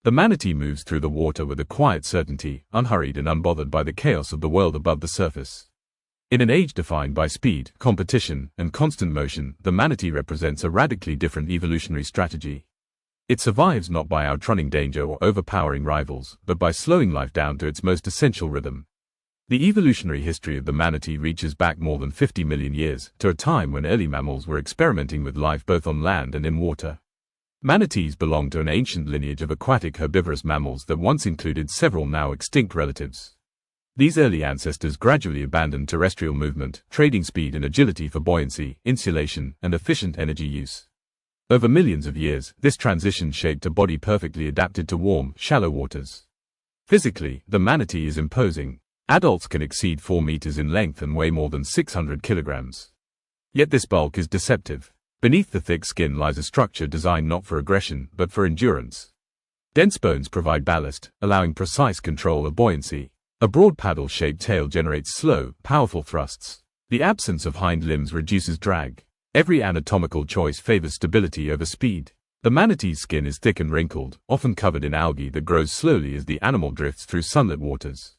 The manatee moves through the water with a quiet certainty, unhurried and unbothered by the chaos of the world above the surface. In an age defined by speed, competition, and constant motion, the manatee represents a radically different evolutionary strategy. It survives not by outrunning danger or overpowering rivals, but by slowing life down to its most essential rhythm. The evolutionary history of the manatee reaches back more than 50 million years, to a time when early mammals were experimenting with life both on land and in water. Manatees belong to an ancient lineage of aquatic herbivorous mammals that once included several now extinct relatives. These early ancestors gradually abandoned terrestrial movement, trading speed and agility for buoyancy, insulation, and efficient energy use. Over millions of years, this transition shaped a body perfectly adapted to warm, shallow waters. Physically, the manatee is imposing. Adults can exceed 4 meters in length and weigh more than 600 kilograms. Yet this bulk is deceptive. Beneath the thick skin lies a structure designed not for aggression, but for endurance. Dense bones provide ballast, allowing precise control of buoyancy. A broad paddle-shaped tail generates slow, powerful thrusts. The absence of hind limbs reduces drag. Every anatomical choice favors stability over speed. The manatee's skin is thick and wrinkled, often covered in algae that grows slowly as the animal drifts through sunlit waters.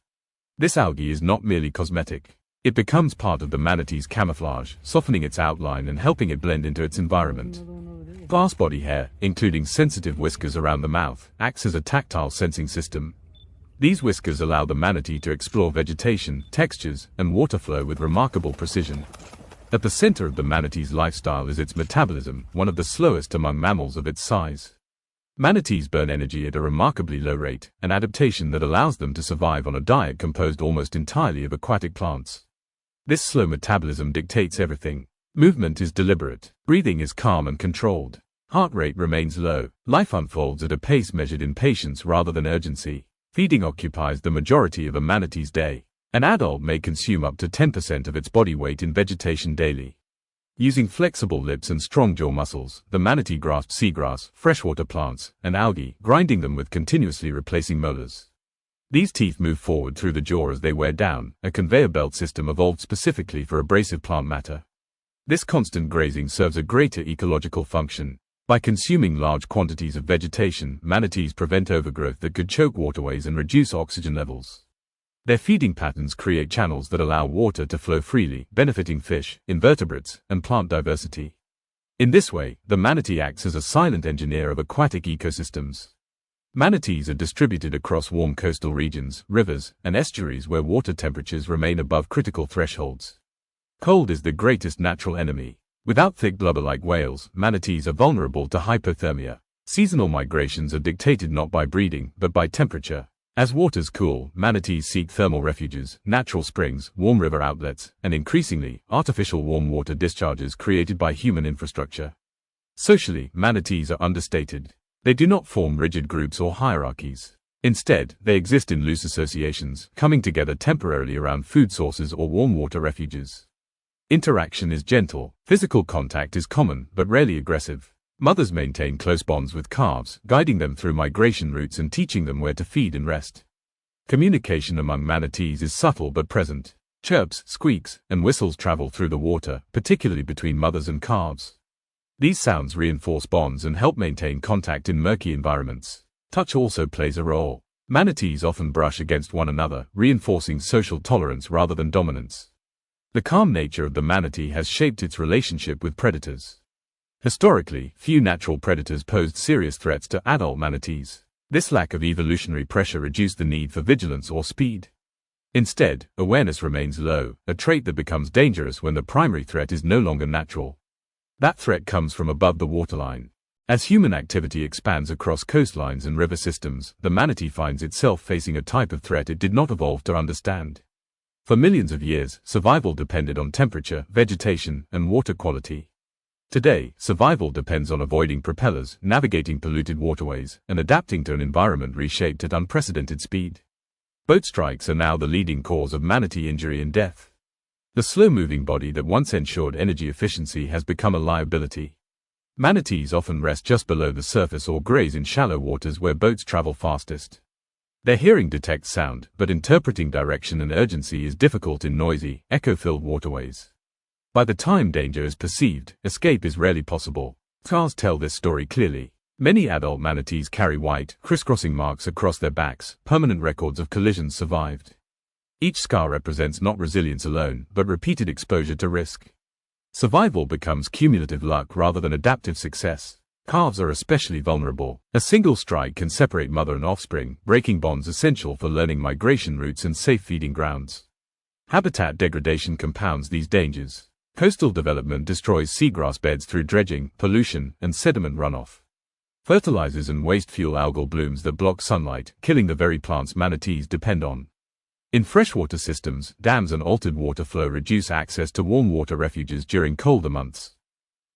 This algae is not merely cosmetic. It becomes part of the manatee's camouflage, softening its outline and helping it blend into its environment. Glass body hair, including sensitive whiskers around the mouth, acts as a tactile sensing system. These whiskers allow the manatee to explore vegetation, textures, and water flow with remarkable precision. At the center of the manatee's lifestyle is its metabolism, one of the slowest among mammals of its size. Manatees burn energy at a remarkably low rate, an adaptation that allows them to survive on a diet composed almost entirely of aquatic plants. This slow metabolism dictates everything. Movement is deliberate. Breathing is calm and controlled. Heart rate remains low. Life unfolds at a pace measured in patience rather than urgency. Feeding occupies the majority of a manatee's day. An adult may consume up to 10% of its body weight in vegetation daily. Using flexible lips and strong jaw muscles, the manatee grasps seagrass, freshwater plants, and algae, grinding them with continuously replacing molars. These teeth move forward through the jaw as they wear down, a conveyor belt system evolved specifically for abrasive plant matter. This constant grazing serves a greater ecological function. By consuming large quantities of vegetation, manatees prevent overgrowth that could choke waterways and reduce oxygen levels. Their feeding patterns create channels that allow water to flow freely, benefiting fish, invertebrates, and plant diversity. In this way, the manatee acts as a silent engineer of aquatic ecosystems. Manatees are distributed across warm coastal regions, rivers, and estuaries where water temperatures remain above critical thresholds. Cold is the greatest natural enemy. Without thick blubber like whales, manatees are vulnerable to hypothermia. Seasonal migrations are dictated not by breeding, but by temperature. As waters cool, manatees seek thermal refuges, natural springs, warm river outlets, and increasingly, artificial warm water discharges created by human infrastructure. Socially, manatees are understated. They do not form rigid groups or hierarchies. Instead, they exist in loose associations, coming together temporarily around food sources or warm water refuges. Interaction is gentle. Physical contact is common, but rarely aggressive. Mothers maintain close bonds with calves, guiding them through migration routes and teaching them where to feed and rest. Communication among manatees is subtle but present. Chirps, squeaks, and whistles travel through the water, particularly between mothers and calves. These sounds reinforce bonds and help maintain contact in murky environments. Touch also plays a role. Manatees often brush against one another, reinforcing social tolerance rather than dominance. The calm nature of the manatee has shaped its relationship with predators. Historically, few natural predators posed serious threats to adult manatees. This lack of evolutionary pressure reduced the need for vigilance or speed. Instead, awareness remains low, a trait that becomes dangerous when the primary threat is no longer natural. That threat comes from above the waterline. As human activity expands across coastlines and river systems, the manatee finds itself facing a type of threat it did not evolve to understand. For millions of years, survival depended on temperature, vegetation, and water quality. Today, survival depends on avoiding propellers, navigating polluted waterways, and adapting to an environment reshaped at unprecedented speed. Boat strikes are now the leading cause of manatee injury and death. The slow-moving body that once ensured energy efficiency has become a liability. Manatees often rest just below the surface or graze in shallow waters where boats travel fastest. Their hearing detects sound, but interpreting direction and urgency is difficult in noisy, echo-filled waterways. By the time danger is perceived, escape is rarely possible. Scars tell this story clearly. Many adult manatees carry white, crisscrossing marks across their backs, permanent records of collisions survived. Each scar represents not resilience alone, but repeated exposure to risk. Survival becomes cumulative luck rather than adaptive success. Calves are especially vulnerable. A single strike can separate mother and offspring, breaking bonds essential for learning migration routes and safe feeding grounds. Habitat degradation compounds these dangers. Coastal development destroys seagrass beds through dredging, pollution, and sediment runoff. Fertilizers and waste fuel algal blooms that block sunlight, killing the very plants manatees depend on. In freshwater systems, dams and altered water flow reduce access to warm water refuges during colder months.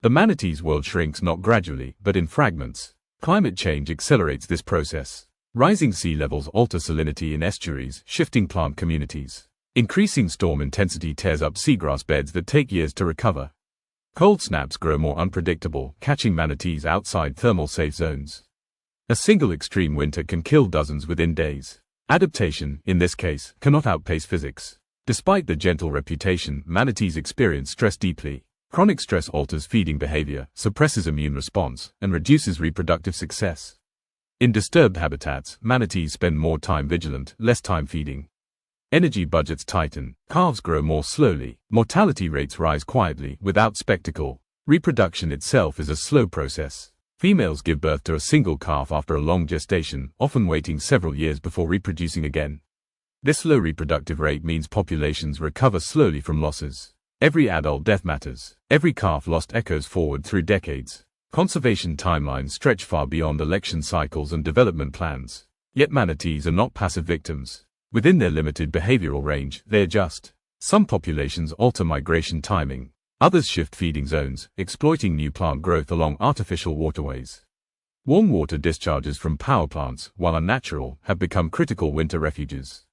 The manatee's world shrinks not gradually, but in fragments. Climate change accelerates this process. Rising sea levels alter salinity in estuaries, shifting plant communities. Increasing storm intensity tears up seagrass beds that take years to recover. Cold snaps grow more unpredictable, catching manatees outside thermal safe zones. A single extreme winter can kill dozens within days. Adaptation, in this case, cannot outpace physics. Despite the gentle reputation, manatees experience stress deeply. Chronic stress alters feeding behavior, suppresses immune response, and reduces reproductive success. In disturbed habitats, manatees spend more time vigilant, less time feeding. Energy budgets tighten, calves grow more slowly, mortality rates rise quietly, without spectacle. Reproduction itself is a slow process. Females give birth to a single calf after a long gestation, often waiting several years before reproducing again. This low reproductive rate means populations recover slowly from losses. Every adult death matters. Every calf lost echoes forward through decades. Conservation timelines stretch far beyond election cycles and development plans. Yet manatees are not passive victims. Within their limited behavioral range, they adjust. Some populations alter migration timing. Others shift feeding zones, exploiting new plant growth along artificial waterways. Warm water discharges from power plants, while unnatural, have become critical winter refuges.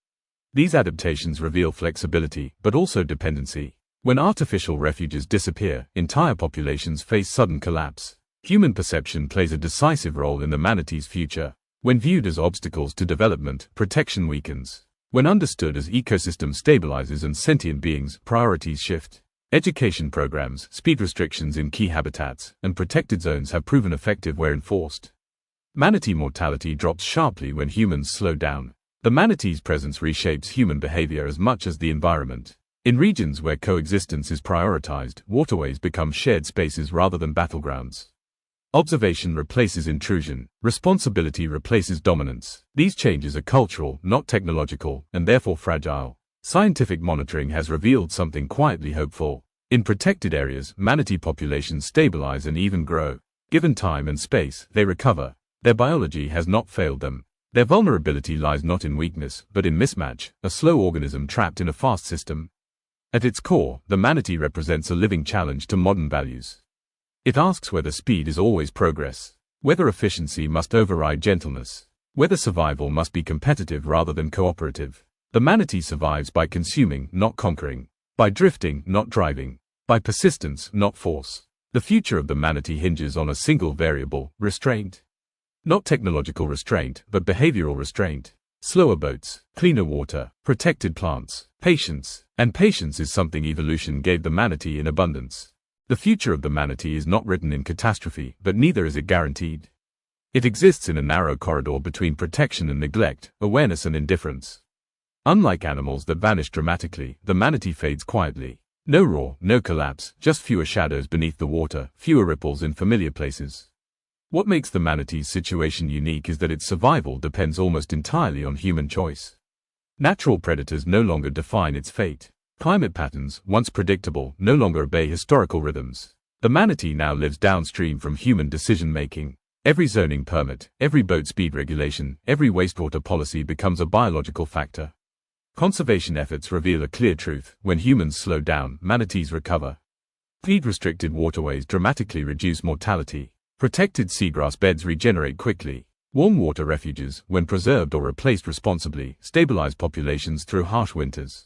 These adaptations reveal flexibility, but also dependency. When artificial refuges disappear, entire populations face sudden collapse. Human perception plays a decisive role in the manatee's future. When viewed as obstacles to development, protection weakens. When understood as ecosystem stabilizers and sentient beings, priorities shift. Education programs, speed restrictions in key habitats, and protected zones have proven effective where enforced. Manatee mortality drops sharply when humans slow down. The manatee's presence reshapes human behavior as much as the environment. In regions where coexistence is prioritized, waterways become shared spaces rather than battlegrounds. Observation replaces intrusion. Responsibility replaces dominance. These changes are cultural, not technological, and therefore fragile. Scientific monitoring has revealed something quietly hopeful. In protected areas, manatee populations stabilize and even grow. Given time and space, they recover. Their biology has not failed them. Their vulnerability lies not in weakness, but in mismatch, a slow organism trapped in a fast system. At its core, the manatee represents a living challenge to modern values. It asks whether speed is always progress, whether efficiency must override gentleness, whether survival must be competitive rather than cooperative. The manatee survives by consuming, not conquering, by drifting, not driving, by persistence, not force. The future of the manatee hinges on a single variable: restraint. Not technological restraint, but behavioral restraint. Slower boats, cleaner water, protected plants, patience. And patience is something evolution gave the manatee in abundance. The future of the manatee is not written in catastrophe, but neither is it guaranteed. It exists in a narrow corridor between protection and neglect, awareness and indifference. Unlike animals that vanish dramatically, the manatee fades quietly. No roar, no collapse, just fewer shadows beneath the water, fewer ripples in familiar places. What makes the manatee's situation unique is that its survival depends almost entirely on human choice. Natural predators no longer define its fate. Climate patterns, once predictable, no longer obey historical rhythms. The manatee now lives downstream from human decision-making. Every zoning permit, every boat speed regulation, every wastewater policy becomes a biological factor. Conservation efforts reveal a clear truth: when humans slow down, manatees recover. Speed-restricted waterways dramatically reduce mortality. Protected seagrass beds regenerate quickly. Warm water refuges, when preserved or replaced responsibly, stabilize populations through harsh winters.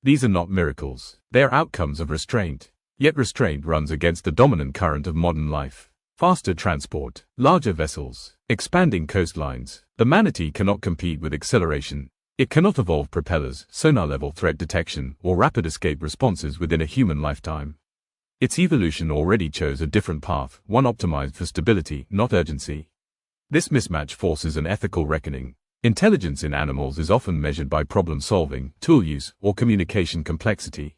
These are not miracles. They are outcomes of restraint. Yet restraint runs against the dominant current of modern life. Faster transport, larger vessels, expanding coastlines. The manatee cannot compete with acceleration. It cannot evolve propellers, sonar-level threat detection, or rapid escape responses within a human lifetime. Its evolution already chose a different path, one optimized for stability, not urgency. This mismatch forces an ethical reckoning. Intelligence in animals is often measured by problem-solving, tool use, or communication complexity.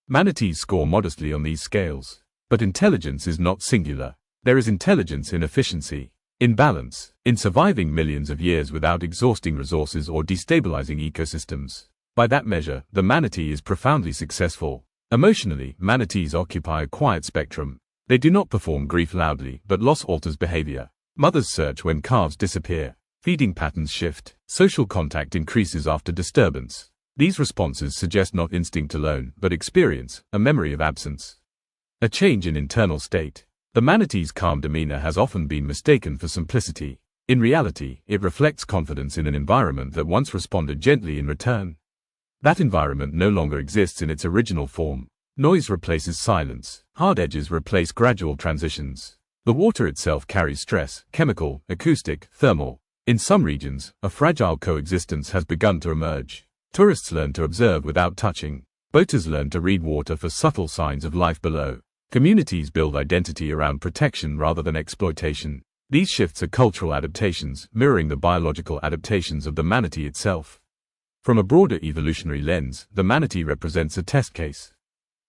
Manatees score modestly on these scales. But intelligence is not singular. There is intelligence in efficiency, in balance, in surviving millions of years without exhausting resources or destabilizing ecosystems. By that measure, the manatee is profoundly successful. Emotionally, manatees occupy a quiet spectrum. They do not perform grief loudly, but loss alters behavior. Mothers search when calves disappear. Feeding patterns shift. Social contact increases after disturbance. These responses suggest not instinct alone, but experience, a memory of absence. A change in internal state. The manatee's calm demeanor has often been mistaken for simplicity. In reality, it reflects confidence in an environment that once responded gently in return. That environment no longer exists in its original form. Noise replaces silence. Hard edges replace gradual transitions. The water itself carries stress, chemical, acoustic, thermal. In some regions, a fragile coexistence has begun to emerge. Tourists learn to observe without touching. Boaters learn to read water for subtle signs of life below. Communities build identity around protection rather than exploitation. These shifts are cultural adaptations, mirroring the biological adaptations of the manatee itself. From a broader evolutionary lens, the manatee represents a test case.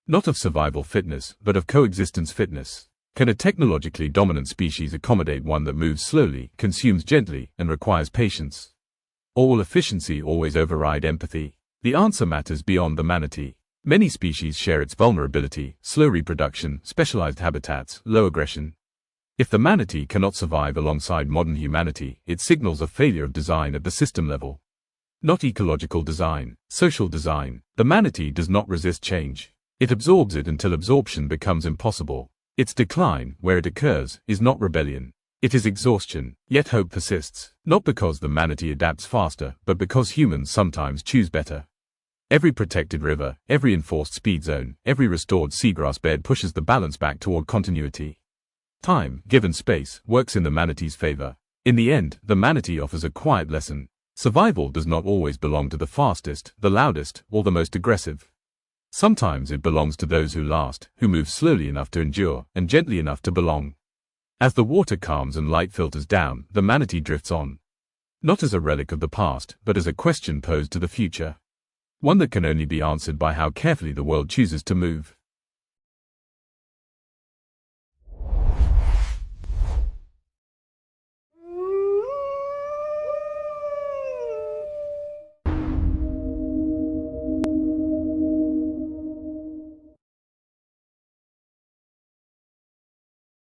Not of survival fitness, but of coexistence fitness. Can a technologically dominant species accommodate one that moves slowly, consumes gently, and requires patience? Or will efficiency always override empathy? The answer matters beyond the manatee. Many species share its vulnerability: slow reproduction, specialized habitats, low aggression. If the manatee cannot survive alongside modern humanity, it signals a failure of design at the system level. Not ecological design, social design. The manatee does not resist change. It absorbs it until absorption becomes impossible. Its decline, where it occurs, is not rebellion. It is exhaustion, yet hope persists. Not because the manatee adapts faster, but because humans sometimes choose better. Every protected river, every enforced speed zone, every restored seagrass bed pushes the balance back toward continuity. Time, given space, works in the manatee's favor. In the end, the manatee offers a quiet lesson. Survival does not always belong to the fastest, the loudest, or the most aggressive. Sometimes it belongs to those who last, who move slowly enough to endure, and gently enough to belong. As the water calms and light filters down, the manatee drifts on. Not as a relic of the past, but as a question posed to the future. One that can only be answered by how carefully the world chooses to move.